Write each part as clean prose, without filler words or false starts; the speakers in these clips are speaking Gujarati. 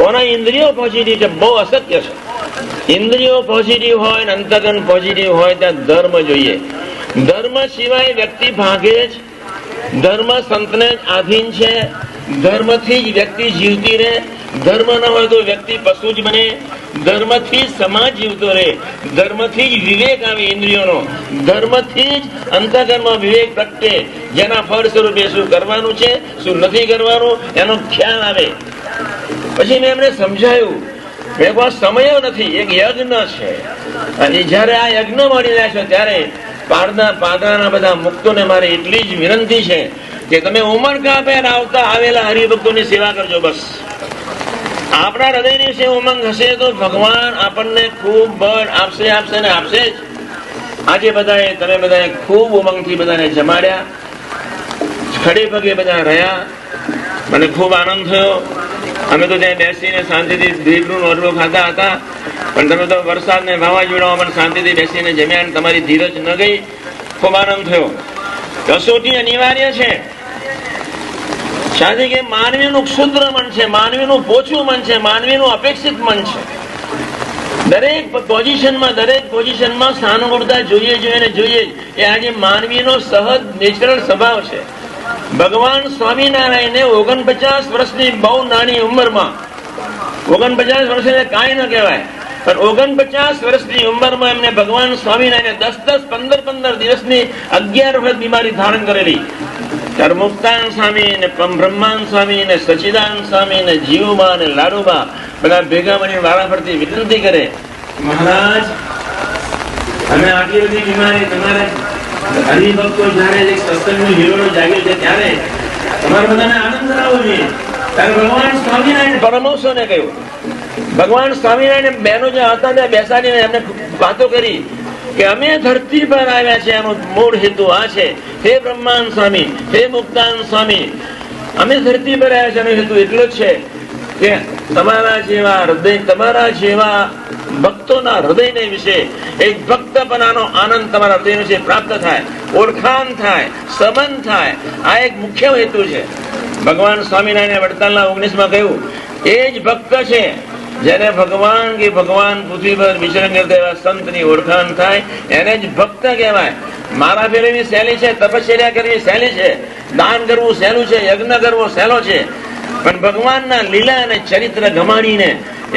કોના ઇન્દ્રિયો પોઝિટિવ છે? બહુ અશક્ય છે. ઇન્દ્રિયો પોઝિટિવ હોય ને અંતકરણ પોઝિટિવ હોય ત્યાં ધર્મ જોઈએ. ધર્મ સિવાય વ્યક્તિ ભાગે જ. ધર્મ સંતને જ આધીન છે. ધર્મથી જ વ્યક્તિ જીવતી રહે. ધર્મ ન હોય તો વ્યક્તિ પશુ જ બને. ધર્મથી જ સમાજ જીવતો રહે. ધર્મથી જ વિવેક આવે ઇન્દ્રિયોનો. ધર્મથી જ અંતકરણમાં વિવેક પ્રગટે. જેના ફળ સ્વરૂપે શું કરવાનું છે, શું નથી કરવાનું એનો ખ્યાલ આવે. પછી મેં એમને સમજાયું, મેં કોઈ સમય નથી, એક યજ્ઞ છે. અને જયારે આ યજ્ઞ મળી રહ્યા છો ત્યારે પાદરાના બધા મુક્તોને મારી એટલી જ વિનંતી છે કે તમે ઉમળકાભેર આવતા આવેલા હરિભક્તોની સેવા કરજો. બસ આપણા હૃદયની છે ઉમંગ હશે તો ભગવાન આપણને ખૂબ બળ આપશે ને આપશે જ. આજે બધાએ તમે બધાએ ખૂબ ઉમંગથી બધાને જમાડ્યા, ખડે પગે બધા રહ્યા. મને ખૂબ આનંદ થયો. અમે તો ત્યાં બેસીને શાંતિથી દીપનું રોટલો ખાતા હતા, પણ તમે તો વરસાદ ને વાવાઝોડામાં પણ શાંતિથી બેસીને જમ્યા અને તમારી ધીરજ ન ગઈ. ખૂબ આનંદ થયો. કસોટી અનિવાર્ય છે. શાદી કે માનવીનું ક્ષુદ્ર મન છે, માનવીનું પોચું મન છે, માનવીનું અપેક્ષિત મન છે. દરેક પોઝિશનમાં સાનુકૂળતા જોઈએ. એ આજે માનવીનો સહજ નેચરલ સ્વભાવ છે. ભગવાન સ્વામિનારાયણને 49 વર્ષની બહુ નાની ઉંમરમાં, 49 વર્ષને કાંઈ ન કહેવાય, પણ 49 વર્ષની ઉંમરમાં એમને ભગવાન સ્વામિનારાયણ 10-10, 15-15 દિવસની 11 વખત બીમારી ધારણ કરેલી. ત્યારે મુક્તાન સ્વામી ને બ્રહ્માન સ્વામી ને સચિદાનંદ સ્વામી ને જીવુબા ને લાડુબા બધા ભેગા મળીને વારાફરતી વિનંતી કરે, મહારાજ અમે આટલી બધી બીમારી તમારે હરિભક્તો જયારે સત્સંગનું હિરોળો જાગે છે ત્યારે તમારે બધાને આનંદ કરાવવો જોઈએ. ત્યારે ભગવાન સ્વામિનારાયણ પરમહંસોને કહ્યું, ભગવાન સ્વામિનારાયણ બહેનો જે હતા ત્યાં બેસાડીને એમને વાતો કરી કે અમે ધરતી પર આવ્યા છે એનો મૂળ હેતુ આ છે. હે બ્રહ્માન સ્વામી, હે મુક્તાન સ્વામી, અમે ધરતી પર આવ્યા છે એનો હેતુ એટલો જ છે કે તમારા જેવા ભક્તોના હૃદયને વિશે એક ભક્તપણાનો આનંદ તમારા હૃદય વિશે પ્રાપ્ત થાય, ઓળખાણ થાય, સંબંધ થાય. આ એક મુખ્ય હેતુ છે. ભગવાન સ્વામિનારાયણ વડતાલના 19માં કહ્યું, એ જ ભક્ત છે જેને ભગવાન પૃથ્વી પર વિચરણ કરતા એવા સંતની ઓળખાણ થાય, એને જ ભક્ત કહેવાય. મારા ફેરવી સહેલી છે, તપશ્ચર્યા કરવી સહેલી છે, દાન કરવું સહેલું છે, યજ્ઞ કરવો સહેલો છે, પણ ભગવાનના લીલા અને ચરિત્ર ગમાડીને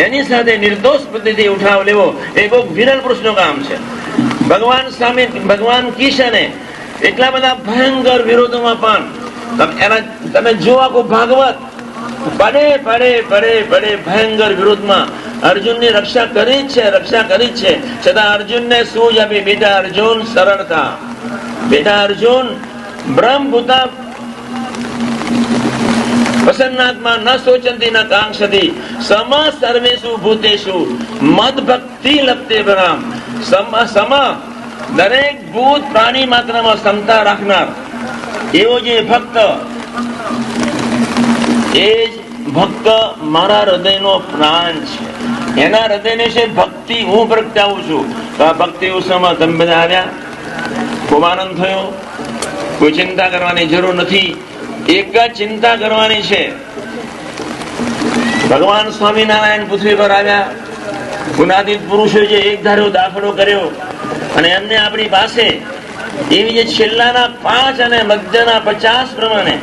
એની સાથે નિર્દોષ પદ્ધતિ ઉઠાવ લેવો એ બહુ વિરલ પુરુષનું કામ છે. ભગવાન કિશને એટલા બધા ભયંકર વિરોધોમાં પણ તમે જુઓ આખું ભાગવત પડે ભયંકર વિરોધમાં અર્જુનની રક્ષા કરી જ છે. છતાં અર્જુનને સૂઝ આપી, બેટા અર્જુન સરળ થા, બેટા અર્જુન બ્રહ્મભૂતા પ્રસન્નાત્મા ન સોચંતી ન કાંક્ષતી સમ સર્વેષુ ભૂતેષુ મદ ભક્તિ લપ્તે પરામ. દરેક ભૂત પ્રાણી માત્રમાં ક્ષમતા રાખનાર એવો જે ભક્ત, એ જ ભક્ત મારા હૃદયનો પ્રાણ છે. એના હૃદયને છે ભક્તિ હું પ્રગટાવું છું. તો આ ભક્તિ ઉત્સવમાં તમે બધા આવ્યા, ખૂબ આનંદ થયો. કોઈ ચિંતા કરવાની જરૂર નથી. એક જ ચિંતા કરવાની છે, ભગવાન સ્વામિનારાયણ પૃથ્વી પર આવ્યા, ગુણાતીત પુરુષો જે એક ધારો દાખલો કર્યો અને એમને આપણી પાસે એવી જે છેલ્લાના 5 અને મધ્યના 50 પ્રમાણે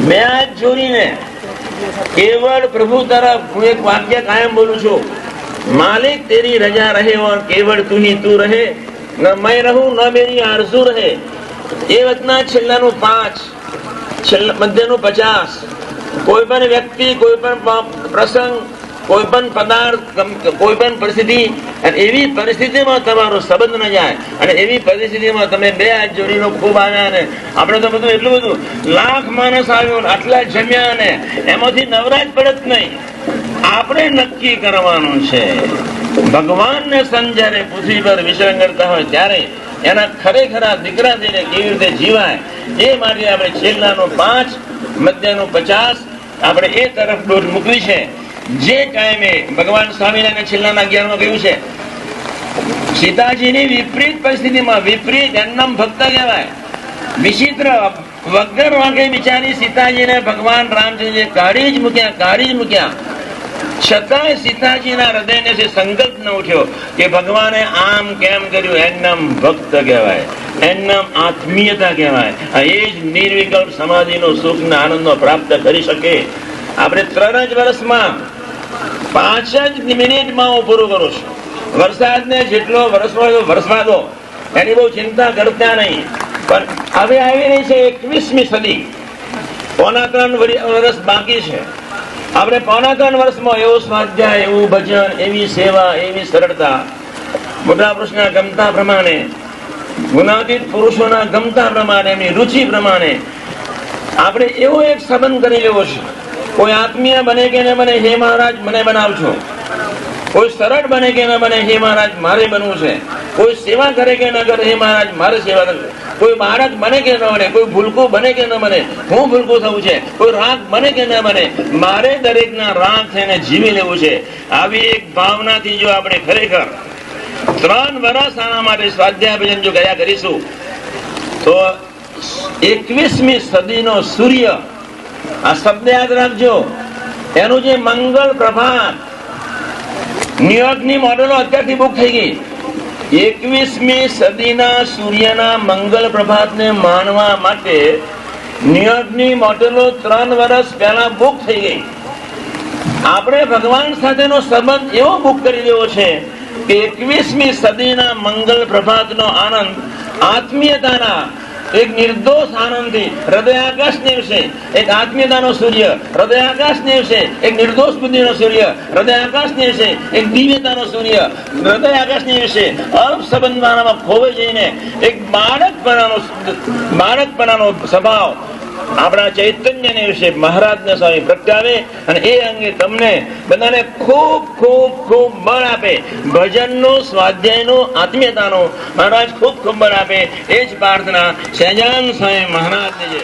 બે હાથ જોડીને કેવળ પ્રભુ તરફ હું એક વાક્ય કાયમ બોલું છું, માલિક તેરી રજા રહે ઓર કેવળ તું ही तू રહે, ન मैं रहूं ન मेरी आरज़ू રહે. એ વચના છેલ્લાનું 5, મધ્યનું 50. કોઈ પણ વ્યક્તિ, કોઈ પણ પ્રસંગ, કોઈ પણ પદાર્થ, કોઈ પણ પરિસ્થિતિ, એવી પરિસ્થિતિમાં તમારો સંબંધ ન જાય અને એવી પરિસ્થિતિમાં તમે બે હાથ જોડીનો ખૂબ આવ્યા ને આપણે તો બધું એટલું બધું લાખ માણસ આવ્યો, આટલા જમ્યા ને એમાંથી નવરાજ પડત નહીં. આપણે નક્કી કરવાનું છે ભગવાનને જયારે પૃથ્વી પર વિચરણ કરતા હોય ત્યારે એના ખરેખરા દીકરા થઈને કેવી રીતે જીવાય એ માટે આપણે છેલ્લાનો 5, મધ્યનો 50 આપણે એ તરફ દોર મૂકવી છે. જે ટાઈમે ભગવાન સ્વામિનારાયણ છેલ્લાના 11માં કહ્યું છે, સીતાજીની વિપરીત પરિસ્થિતિમાં, વિપરીત એમનામ ભક્ત કહેવાય, વિચિત્ર વગર વાંકે બિચારી સીતાજીને ભગવાન રામચંદ્રજી કાઢી જ મૂક્યા. છતાંય સીતાજીના હૃદયને સંકલ્પ ન ઉઠ્યો કે ભગવાને આમ કેમ કર્યું. એનું ભક્ત કહેવાય, એનું આત્મીયતા કહેવાય. એ જ નિર્વિકલ્પ સમાધિનો સુખ ને આનંદનો પ્રાપ્ત કરી શકે. આપણે 3 જ વર્ષમાં 5 જ મિનિટમાં હું પૂરું કરું છું. વરસાદને જેટલો વરસવા દો, એની બહુ ચિંતા કરતા નહીં. પણ હવે આવી રહી છે 21મી સદી. 3.25 વર્ષ બાકી છે. આપણે 3.25 વર્ષમાં એવો સ્વાધ્યાય, એવું ભજન, એવી સેવા, એવી સરળતા, મોટા પુરુષના ગમતા પ્રમાણે, ગુણાતીત પુરુષોના ગમતા પ્રમાણે, એમની રુચિ પ્રમાણે આપણે એવો એક સંબંધ કરી લેવો છે. કોઈ આત્મીય બને કે ન બને, હે મહારાજ મને બનાવજો. કોઈ સરળ બને કે ન બને, હે મહારાજ મારે બનવું છે. કોઈ સેવા કરે કે ન કરે, હે મહારાજ મારે સેવા કરવી. કોઈ બાળક બને કે ન બને, કોઈ ભૂલકું બને કે ન બને, હું ભૂલકું થવું છે. કોઈ રાગ બને કે ન બને, મારે દરેકના રાગ થઈને જીવી લેવું છે. આવી એક ભાવનાથી જો આપણે ખરેખર 3 વર્ષ આના માટે સ્વાધ્યાય ભજન જો ગયા કરીશું તો 21મી સદીનો સૂર્ય, આ શબ્દ યાદ રાખજો, એનું જે મંગળ પ્રભાત, ન્યુયોર્કની મોડેલો અત્યારથી બુક થઈ ગઈ. 21મી સદીના સૂર્યના મંગળ પ્રભાતને માણવા માટે ન્યુયોર્કની મોડેલો 3 વર્ષ પહેલા બુક થઈ ગઈ. આપણે ભગવાન સાથેનો સંબંધ એવો બુક કરી દેવો છે કે 21મી સદીના મંગળ પ્રભાતનો આનંદ આત્મીયતાના એક નિર્દોષ આનંદથી હૃદયાકાશ નિવસે. એક આત્મીયતાનો સૂર્ય હૃદયાકાશ નિવસે, એક નિર્દોષ બુદ્ધિનો સૂર્ય હૃદયાકાશ નિવસે, એક દિવ્યતાનો સૂર્ય હૃદયાકાશ નિવસે. અલ્પ સંબંધમાં ખોવાઈ જઈને એક બાળકપણાનો સ્વભાવ આપણા ચૈતન્યને વિશે મહારાજના સ્વામી પ્રગટાવે અને એ અંગે તમને બધાને ખૂબ ખૂબ ખૂબ બળ આપે. ભજનનું, સ્વાધ્યાયનું, આત્મીયતાનું મહારાજ ખૂબ ખૂબ બળ આપે. એ જ પ્રાર્થના સહજાનંદ સ્વામી મહારાજને છે.